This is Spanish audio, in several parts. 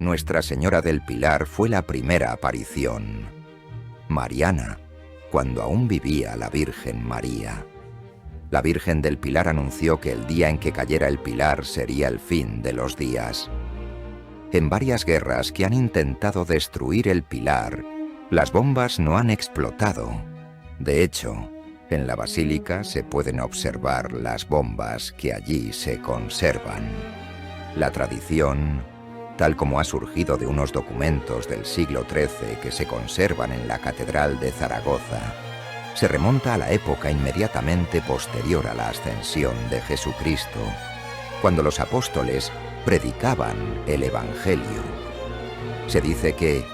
Nuestra Señora del Pilar fue la primera aparición. Mariana, cuando aún vivía la Virgen María. La Virgen del Pilar anunció que el día en que cayera el pilar sería el fin de los días. En varias guerras que han intentado destruir el pilar, las bombas no han explotado. De hecho, en la basílica se pueden observar las bombas que allí se conservan. La tradición, tal como ha surgido de unos documentos del siglo XIII que se conservan en la Catedral de Zaragoza, se remonta a la época inmediatamente posterior a la ascensión de Jesucristo, cuando los apóstoles predicaban el Evangelio. Se dice que,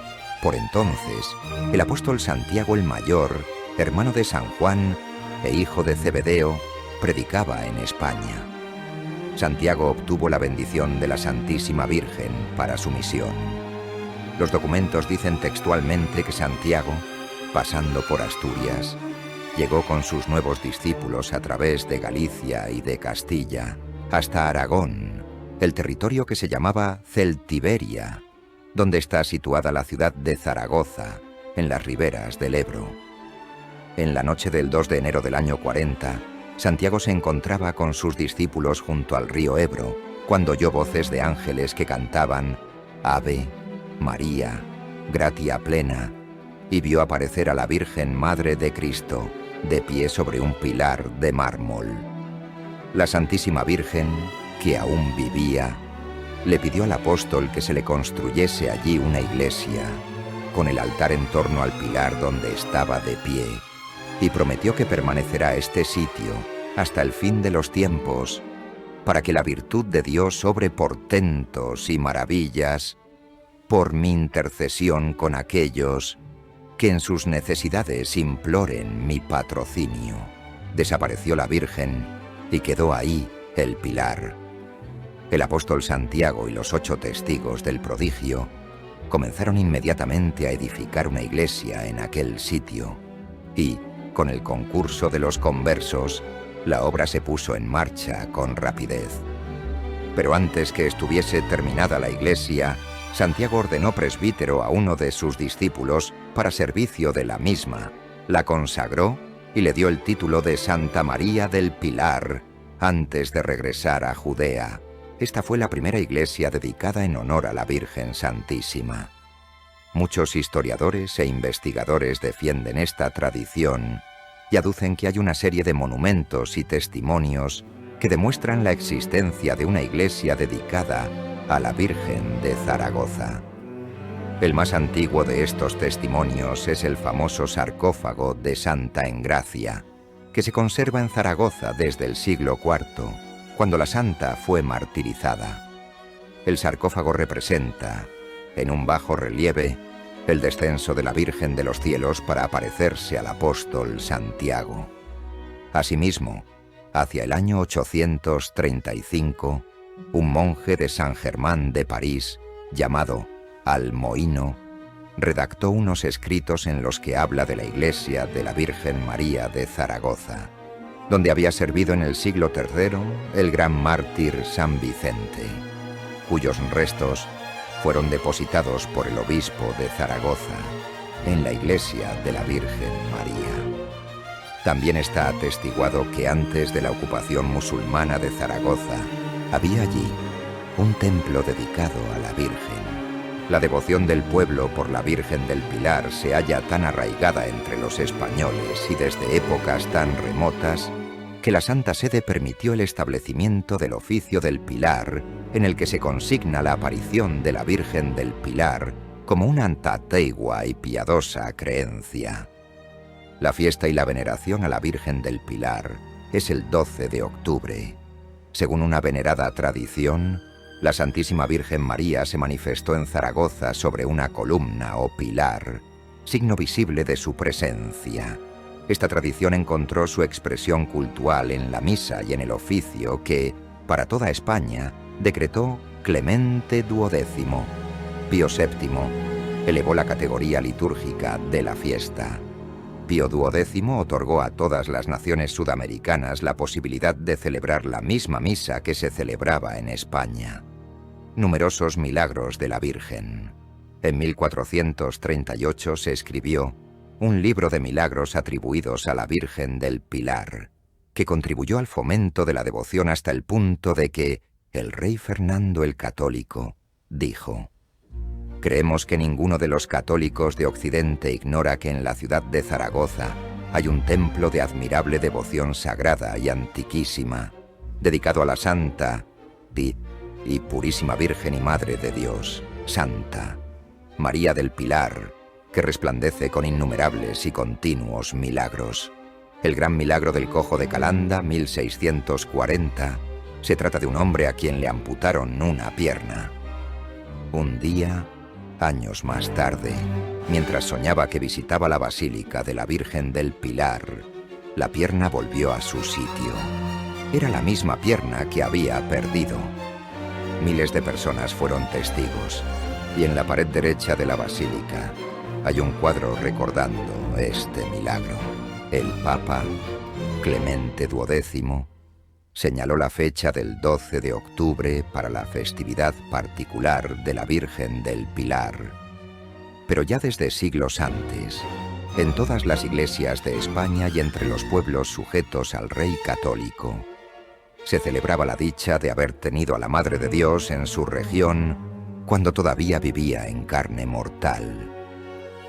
por entonces, el apóstol Santiago el Mayor, hermano de San Juan e hijo de Zebedeo, predicaba en España. Santiago obtuvo la bendición de la Santísima Virgen para su misión. Los documentos dicen textualmente que Santiago, pasando por Asturias, llegó con sus nuevos discípulos a través de Galicia y de Castilla hasta Aragón, el territorio que se llamaba Celtiberia, donde está situada la ciudad de Zaragoza, en las riberas del Ebro. En la noche del 2 de enero del año 40, Santiago se encontraba con sus discípulos junto al río Ebro, cuando oyó voces de ángeles que cantaban Ave, María, gratia plena, y vio aparecer a la Virgen Madre de Cristo, de pie sobre un pilar de mármol. La Santísima Virgen, que aún vivía, le pidió al apóstol que se le construyese allí una iglesia, con el altar en torno al pilar donde estaba de pie, y prometió que permanecerá este sitio hasta el fin de los tiempos, para que la virtud de Dios obre portentos y maravillas por mi intercesión con aquellos que en sus necesidades imploren mi patrocinio. Desapareció la Virgen y quedó ahí el pilar. El apóstol Santiago y los 8 testigos del prodigio comenzaron inmediatamente a edificar una iglesia en aquel sitio y, con el concurso de los conversos, la obra se puso en marcha con rapidez. Pero antes que estuviese terminada la iglesia, Santiago ordenó presbítero a uno de sus discípulos para servicio de la misma, la consagró y le dio el título de Santa María del Pilar antes de regresar a Judea. Esta fue la primera iglesia dedicada en honor a la Virgen Santísima. Muchos historiadores e investigadores defienden esta tradición y aducen que hay una serie de monumentos y testimonios que demuestran la existencia de una iglesia dedicada a la Virgen de Zaragoza. El más antiguo de estos testimonios es el famoso sarcófago de Santa Engracia, que se conserva en Zaragoza desde el siglo IV, cuando la santa fue martirizada. El sarcófago representa, en un bajo relieve, el descenso de la Virgen de los Cielos para aparecerse al apóstol Santiago. Asimismo, hacia el año 835, un monje de San Germán de París, llamado Almoino, redactó unos escritos en los que habla de la iglesia de la Virgen María de Zaragoza, donde había servido en el siglo III el gran mártir San Vicente, cuyos restos fueron depositados por el obispo de Zaragoza en la iglesia de la Virgen María. También está atestiguado que antes de la ocupación musulmana de Zaragoza había allí un templo dedicado a la Virgen. La devoción del pueblo por la Virgen del Pilar se halla tan arraigada entre los españoles y desde épocas tan remotas que la Santa Sede permitió el establecimiento del oficio del Pilar, en el que se consigna la aparición de la Virgen del Pilar como una antigua y piadosa creencia. La fiesta y la veneración a la Virgen del Pilar es el 12 de octubre. Según una venerada tradición, la Santísima Virgen María se manifestó en Zaragoza sobre una columna o pilar, signo visible de su presencia. Esta tradición encontró su expresión cultual en la misa y en el oficio que, para toda España, decretó Clemente XII. Pío VII elevó la categoría litúrgica de la fiesta. Pío XII otorgó a todas las naciones sudamericanas la posibilidad de celebrar la misma misa que se celebraba en España. numerosos milagros de la Virgen. En 1438 se escribió un libro de milagros atribuidos a la Virgen del Pilar, que contribuyó al fomento de la devoción hasta el punto de que el rey Fernando el Católico dijo: «Creemos que ninguno de los católicos de Occidente ignora que en la ciudad de Zaragoza hay un templo de admirable devoción sagrada y antiquísima, dedicado a la Santa y Purísima Virgen y Madre de Dios, Santa María del Pilar, que resplandece con innumerables y continuos milagros. El gran milagro del cojo de Calanda, 1640, se trata de un hombre a quien le amputaron una pierna. Un día, años más tarde, mientras soñaba que visitaba la Basílica de la Virgen del Pilar, la pierna volvió a su sitio. Era la misma pierna que había perdido. Miles de personas fueron testigos, y en la pared derecha de la basílica hay un cuadro recordando este milagro. El Papa, Clemente XII, señaló la fecha del 12 de octubre para la festividad particular de la Virgen del Pilar. Pero ya desde siglos antes, en todas las iglesias de España y entre los pueblos sujetos al rey católico, se celebraba la dicha de haber tenido a la Madre de Dios en su región cuando todavía vivía en carne mortal.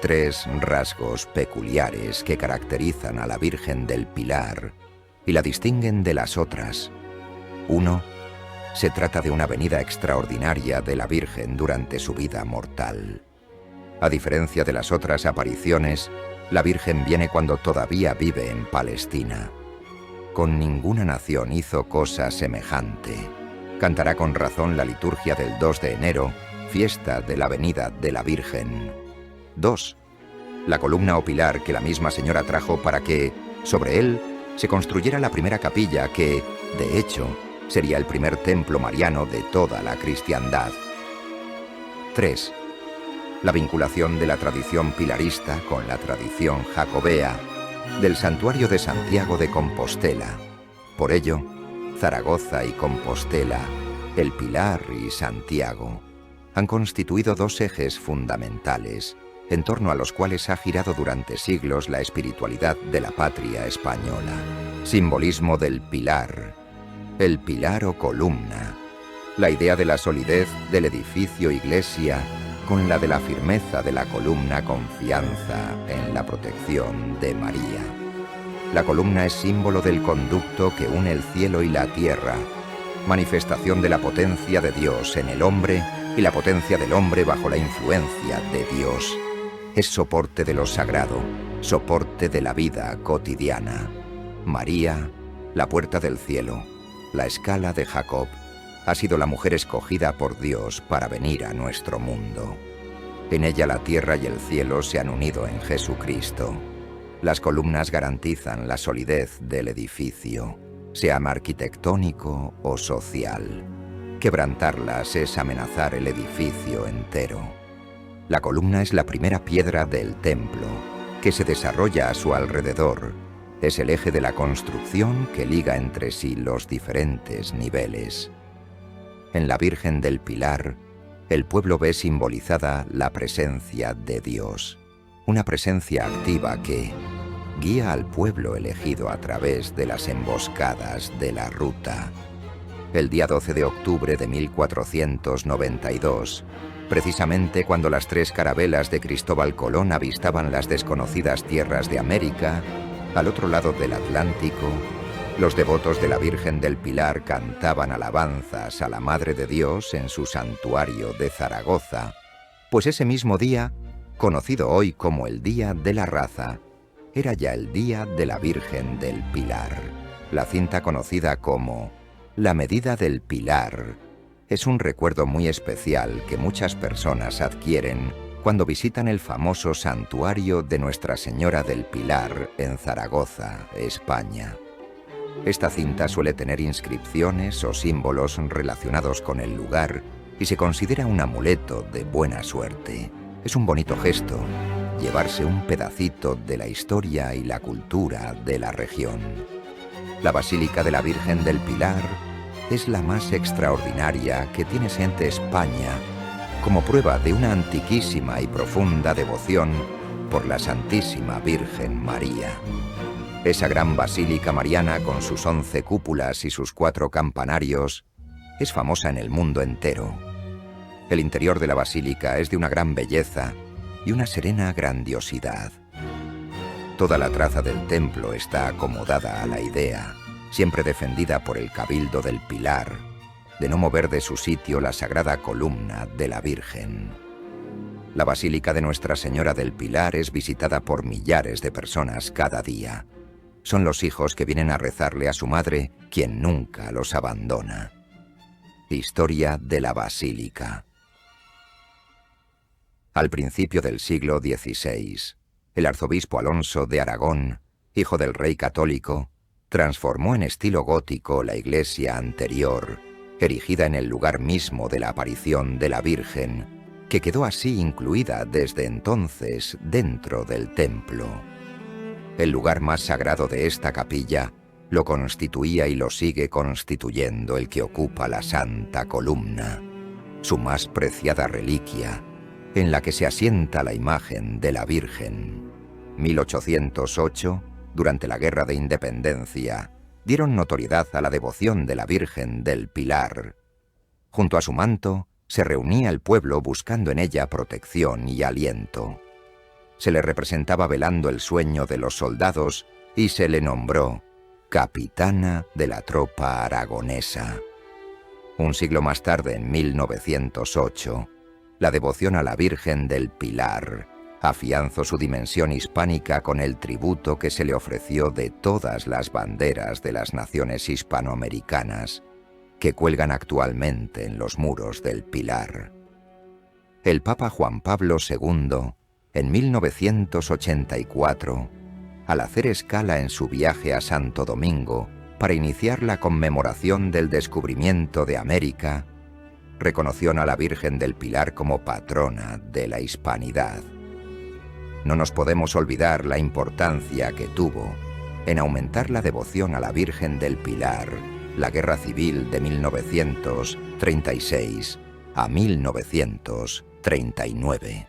Tres rasgos peculiares que caracterizan a la Virgen del Pilar y la distinguen de las otras. 1. Se trata de una venida extraordinaria de la Virgen durante su vida mortal. A diferencia de las otras apariciones, la Virgen viene cuando todavía vive en Palestina. Con ninguna nación hizo cosa semejante. Cantará con razón la liturgia del 2 de enero, fiesta de la venida de la Virgen. 2. La columna o pilar que la misma señora trajo para que, sobre él, se construyera la primera capilla que, de hecho, sería el primer templo mariano de toda la cristiandad. 3. La vinculación de la tradición pilarista con la tradición jacobea del santuario de Santiago de Compostela. Por ello, Zaragoza y Compostela, el Pilar y Santiago, han constituido dos ejes fundamentales en torno a los cuales ha girado durante siglos la espiritualidad de la patria española. Simbolismo del pilar, el pilar o columna, la idea de la solidez del edificio iglesia con la de la firmeza de la columna, confianza en la protección de María. La columna es símbolo del conducto que une el cielo y la tierra, manifestación de la potencia de Dios en el hombre y la potencia del hombre bajo la influencia de Dios. Es soporte de lo sagrado, soporte de la vida cotidiana. María, la puerta del cielo, la escala de Jacob, ha sido la mujer escogida por Dios para venir a nuestro mundo. En ella la tierra y el cielo se han unido en Jesucristo. Las columnas garantizan la solidez del edificio, sea arquitectónico o social. Quebrantarlas es amenazar el edificio entero. La columna es la primera piedra del templo, que se desarrolla a su alrededor. Es el eje de la construcción que liga entre sí los diferentes niveles. En la Virgen del Pilar, el pueblo ve simbolizada la presencia de Dios, una presencia activa que guía al pueblo elegido a través de las emboscadas de la ruta. El día 12 de octubre de 1492, precisamente cuando las tres carabelas de Cristóbal Colón avistaban las desconocidas tierras de América, al otro lado del Atlántico, los devotos de la Virgen del Pilar cantaban alabanzas a la Madre de Dios en su santuario de Zaragoza, pues ese mismo día, conocido hoy como el Día de la Raza, era ya el Día de la Virgen del Pilar. La cinta conocida como La Medida del Pilar es un recuerdo muy especial que muchas personas adquieren cuando visitan el famoso santuario de Nuestra Señora del Pilar en Zaragoza, España. Esta cinta suele tener inscripciones o símbolos relacionados con el lugar y se considera un amuleto de buena suerte. Es un bonito gesto llevarse un pedacito de la historia y la cultura de la región. La Basílica de la Virgen del Pilar es la más extraordinaria que tiene siente España como prueba de una antiquísima y profunda devoción por la Santísima Virgen María. Esa gran basílica mariana con sus 11 cúpulas y sus 4 campanarios es famosa en el mundo entero. El interior de la basílica es de una gran belleza y una serena grandiosidad. Toda la traza del templo está acomodada a la idea, siempre defendida por el Cabildo del Pilar, de no mover de su sitio la sagrada columna de la Virgen. La Basílica de Nuestra Señora del Pilar es visitada por millares de personas cada día. Son los hijos que vienen a rezarle a su madre, quien nunca los abandona. Historia de la Basílica. Al principio del siglo XVI, el arzobispo Alonso de Aragón, hijo del rey católico, transformó en estilo gótico la iglesia anterior, erigida en el lugar mismo de la aparición de la Virgen, que quedó así incluida desde entonces dentro del templo. El lugar más sagrado de esta capilla lo constituía y lo sigue constituyendo el que ocupa la Santa Columna, su más preciada reliquia, en la que se asienta la imagen de la Virgen. 1808, durante la Guerra de Independencia, dieron notoriedad a la devoción de la Virgen del Pilar. Junto a su manto, se reunía el pueblo buscando en ella protección y aliento. Se le representaba velando el sueño de los soldados y se le nombró capitana de la tropa aragonesa. Un siglo más tarde, en 1908, la devoción a la Virgen del Pilar afianzó su dimensión hispánica con el tributo que se le ofreció de todas las banderas de las naciones hispanoamericanas que cuelgan actualmente en los muros del Pilar. El Papa Juan Pablo II, en 1984, al hacer escala en su viaje a Santo Domingo para iniciar la conmemoración del descubrimiento de América, reconoció a la Virgen del Pilar como patrona de la hispanidad. No nos podemos olvidar la importancia que tuvo en aumentar la devoción a la Virgen del Pilar la Guerra Civil de 1936 a 1939.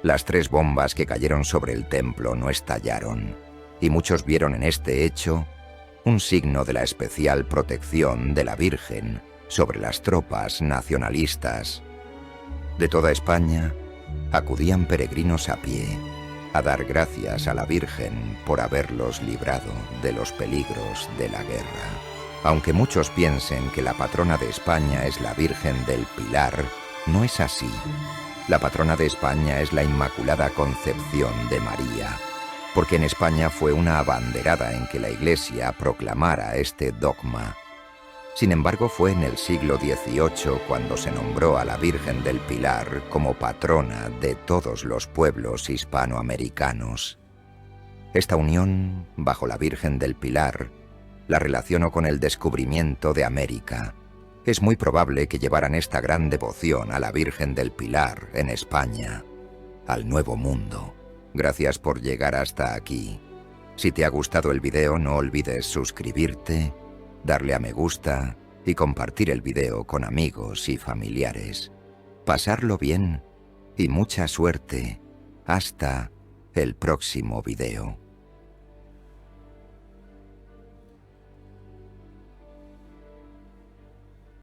Las 3 bombas que cayeron sobre el templo no estallaron, y muchos vieron en este hecho un signo de la especial protección de la Virgen sobre las tropas nacionalistas. De toda España acudían peregrinos a pie a dar gracias a la Virgen por haberlos librado de los peligros de la guerra. Aunque muchos piensen que la patrona de España es la Virgen del Pilar, no es así. La patrona de España es la Inmaculada Concepción de María, porque en España fue una abanderada en que la Iglesia proclamara este dogma. Sin embargo, fue en el siglo XVIII cuando se nombró a la Virgen del Pilar como patrona de todos los pueblos hispanoamericanos. Esta unión, bajo la Virgen del Pilar, la relaciono con el descubrimiento de América. Es muy probable que llevaran esta gran devoción a la Virgen del Pilar en España, al Nuevo Mundo. Gracias por llegar hasta aquí. Si te ha gustado el video, no olvides suscribirte, darle a me gusta y compartir el video con amigos y familiares. Pasarlo bien y mucha suerte. Hasta el próximo video.